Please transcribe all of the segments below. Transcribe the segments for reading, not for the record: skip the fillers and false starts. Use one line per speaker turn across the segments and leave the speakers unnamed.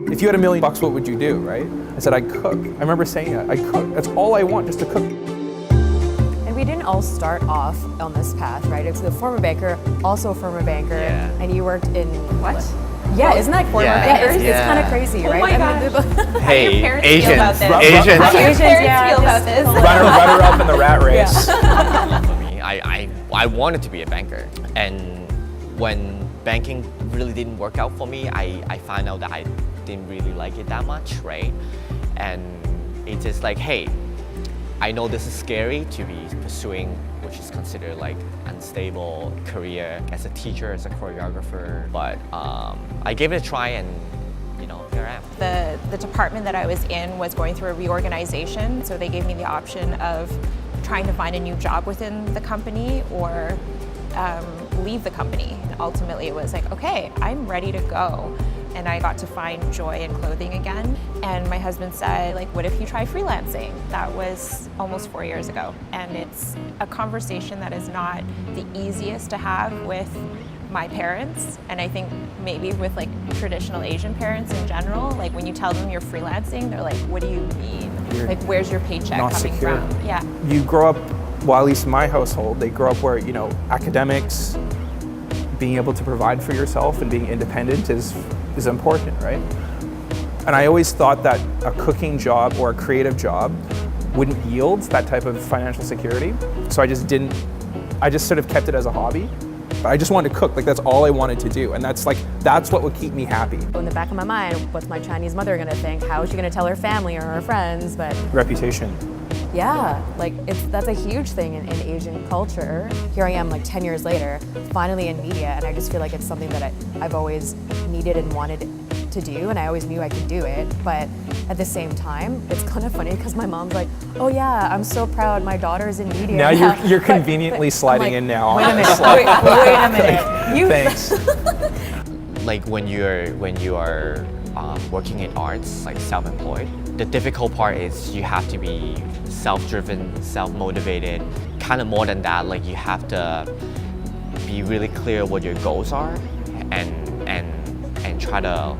If you had $1 million, what would you do, right? I said, I'd cook. I remember saying that, I'd cook. That's all I want, just to cook.
And we didn't all start off on this path, right? It's a former banker, also a former banker, and you worked in
what?
Yeah, isn't that former bankers?
Yeah.
It's kind of crazy, right?
My gosh.
Hey,
How do your parents
Asians.
feel about this?
Asians.
How do your parents feel about this?
Runner up in the rat race.
For me, I wanted to be a banker, and when banking really didn't work out for me, I found out that I didn't really like it that much, right? And it's just like, hey, I know this is scary to be pursuing, which is considered like unstable career as a teacher, as a choreographer, but I gave it a try, and here I am.
The department that I was in was going through a reorganization, so they gave me the option of trying to find a new job within the company or leave the company. And ultimately it was like, okay, I'm ready to go. And I got to find joy in clothing again. And my husband said, like, what if you try freelancing? That was almost 4 years ago. And it's a conversation that is not the easiest to have with my parents. And I think maybe with like traditional Asian parents in general, like when you tell them you're freelancing, they're like, what do you mean? Like, where's your paycheck
not
coming
secure.
from? Yeah.
You grow up, well, at least in my household, they grow up where, academics, being able to provide for yourself and being independent is important, right? And I always thought that a cooking job or a creative job wouldn't yield that type of financial security. So I just sort of kept it as a hobby. But I just wanted to cook, like that's all I wanted to do. And that's what would keep me happy.
In the back of my mind, what's my Chinese mother gonna think? How is she gonna tell her family or her friends? But
Reputation.
yeah, like that's a huge thing in Asian culture. Here I am like 10 years later, finally in media, and I just feel like it's something that I've always needed and wanted to do, and I always knew I could do it. But at the same time, it's kind of funny because my mom's like, oh yeah, I'm so proud my daughter's in media.
Now you're conveniently sliding in now.
Wait a minute, wait a minute.
Thanks.
Like when you are working in arts, like self-employed, the difficult part is you have to be self-driven, self-motivated. Kind of more than that, like you have to be really clear what your goals are and try to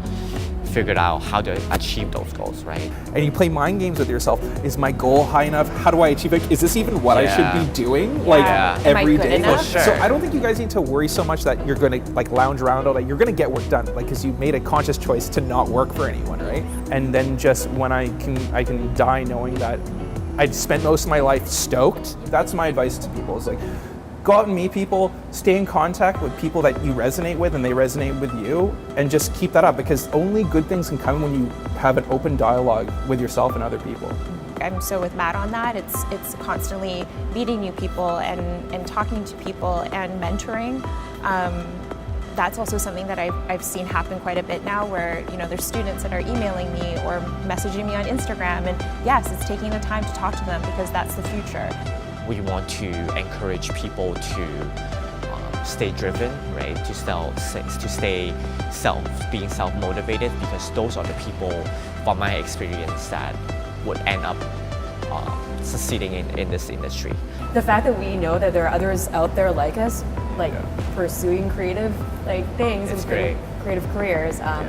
figure out how to achieve those goals, right?
And you play mind games with yourself. Is my goal high enough? How do I achieve it? Is this even what I should be doing? Like every
Am I good
day?
enough?
Sure.
So I don't think you guys need to worry so much that you're gonna like lounge around all day. You're gonna get work done, like because you made a conscious choice to not work for anyone, right? And then just when I can die knowing that I'd spent most of my life stoked. That's my advice to people. Is like, go out and meet people, stay in contact with people that you resonate with and they resonate with you, and just keep that up because only good things can come when you have an open dialogue with yourself and other people.
I'm so with Matt on that. It's constantly meeting new people and talking to people and mentoring. That's also something that I've seen happen quite a bit now where, there's students that are emailing me or messaging me on Instagram, and yes, it's taking the time to talk to them because that's the future.
We want to encourage people to stay driven, right? To stay being self-motivated, because those are the people, from my experience, that would end up succeeding in this industry.
The fact that we know that there are others out there like us, pursuing creative things
It's
and creative careers, I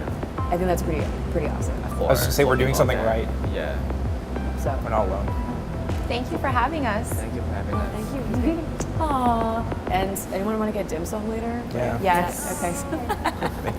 think that's pretty awesome.
I was gonna say we're doing something right.
Yeah.
So
We're not alone.
Thank you for having us.
Thank you for having us.
thank you. Aww. And anyone want to get dim sum later?
Yeah.
Yes. Okay.
Thank you.